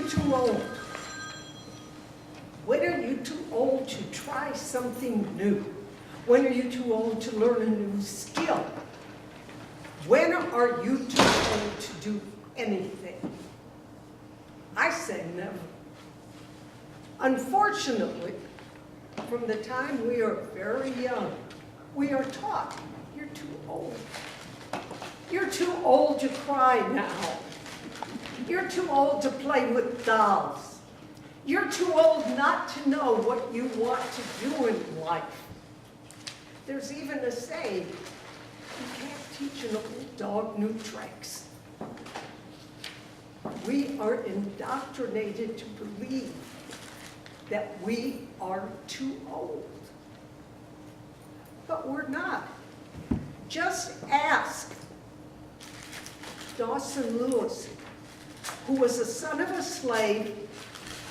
you too old? When are you too old to try something new? When are you too old to learn a new skill? When are you too old to do anything? I say never. Unfortunately, from the time we are very young, we are taught, you're too old. You're too old to cry now. You're too old to play with dolls. You're too old not to know what you want to do in life. There's even a saying, you can't teach an old dog new tricks. We are indoctrinated to believe that we are too old. But we're not. Just ask Dawson Lewis, who was the son of a slave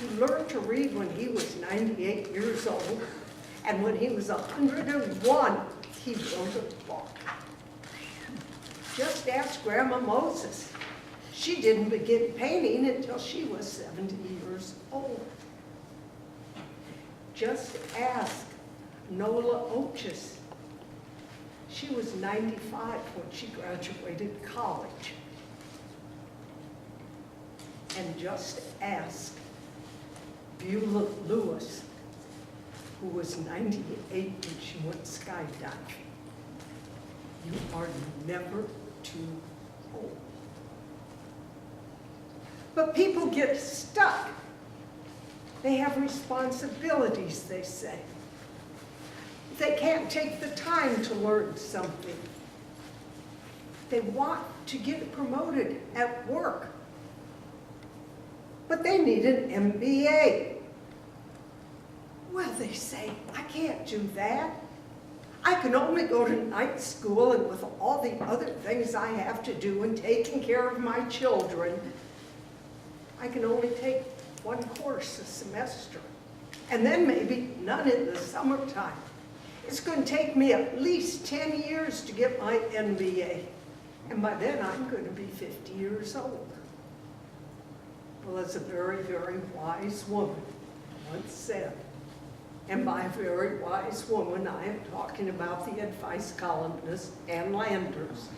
who learned to read when he was 98 years old, and when he was 101, he wrote a book. Just ask Grandma Moses. She didn't begin painting until she was 70 years old. Just ask Nola Ochis. She was 95 when she graduated college. And just ask Beulah Lewis, who was 98 when she went skydiving. You are never too old. But people get stuck. They have responsibilities, they say. They can't take the time to learn something. They want to get promoted at work, but they need an MBA. Well, they say, I can't do that. I can only go to night school, and with all the other things I have to do and taking care of my children, I can only take one course a semester, and then maybe none in the summertime. It's going to take me at least 10 years to get my MBA, and by then I'm going to be 50 years old. Well, as a very, very wise woman once said, and by a very wise woman, I am talking about the advice columnist Ann Landers.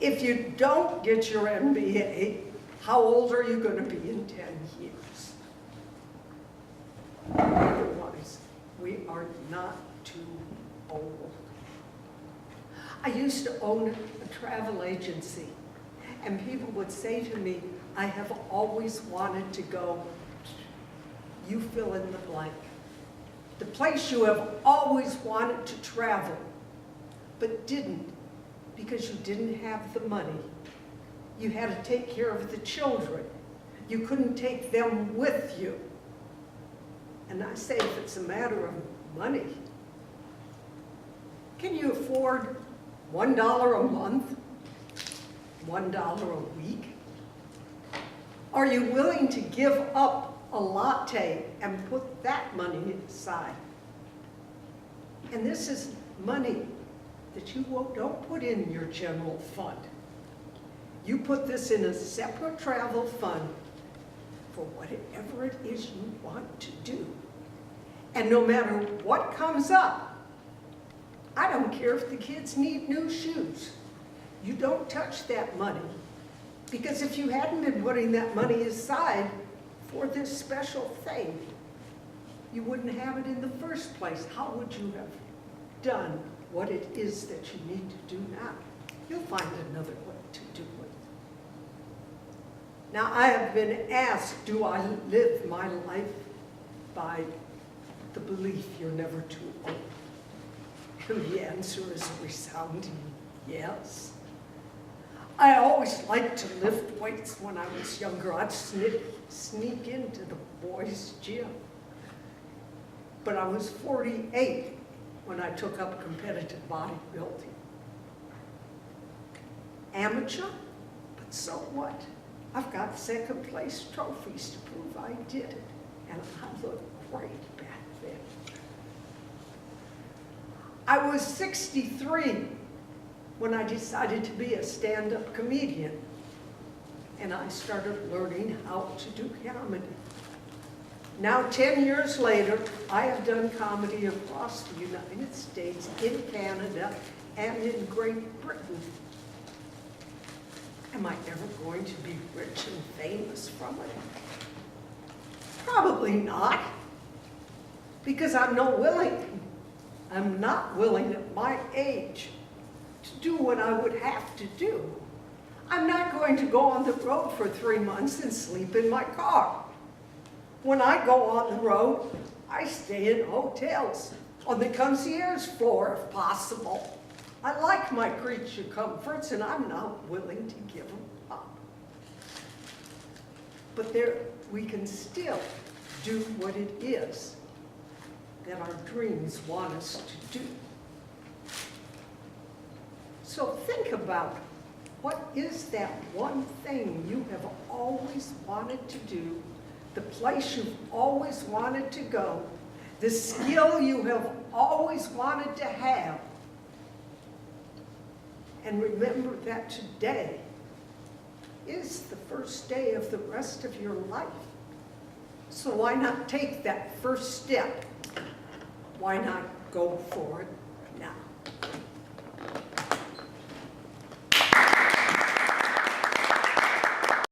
If you don't get your MBA, how old are you going to be in 10 years? Otherwise, we are not too old. I used to own a travel agency, and people would say to me, I have always wanted to go, you fill in the blank. The place you have always wanted to travel, but didn't because you didn't have the money. You had to take care of the children. You couldn't take them with you. And I say, if it's a matter of money, can you afford $1 a month? $1 a week? Are you willing to give up a latte and put that money aside? And this is money that you don't put in your general fund. You put this in a separate travel fund for whatever it is you want to do. And no matter what comes up, I don't care if the kids need new shoes. You don't touch that money. Because if you hadn't been putting that money aside for this special thing, you wouldn't have it in the first place. How would you have done what it is that you need to do now? You'll find another way to do it. Now, I have been asked, do I live my life by the belief you're never too old? And the answer is a resounding yes. I always liked to lift weights when I was younger. I'd sneak into the boys' gym. But I was 48 when I took up competitive bodybuilding. Amateur, but so what? I've got second place trophies to prove I did it. And I looked great back then. I was 63 when I decided to be a stand-up comedian. and I started learning how to do comedy. Now, 10 years later, I have done comedy across the United States, in Canada, and in Great Britain. Am I ever going to be rich and famous from it? Probably not, because I'm not willing at my age to do what I would have to do. I'm not going to go on the road for 3 months and sleep in my car. When I go on the road, I stay in hotels, on the concierge floor if possible. I like my creature comforts, and I'm not willing to give them up. But we can still do what it is that our dreams want us to do. So think about, what is that one thing you have always wanted to do, the place you've always wanted to go, the skill you have always wanted to have? And remember that today is the first day of the rest of your life. So why not take that first step? Why not go for it now?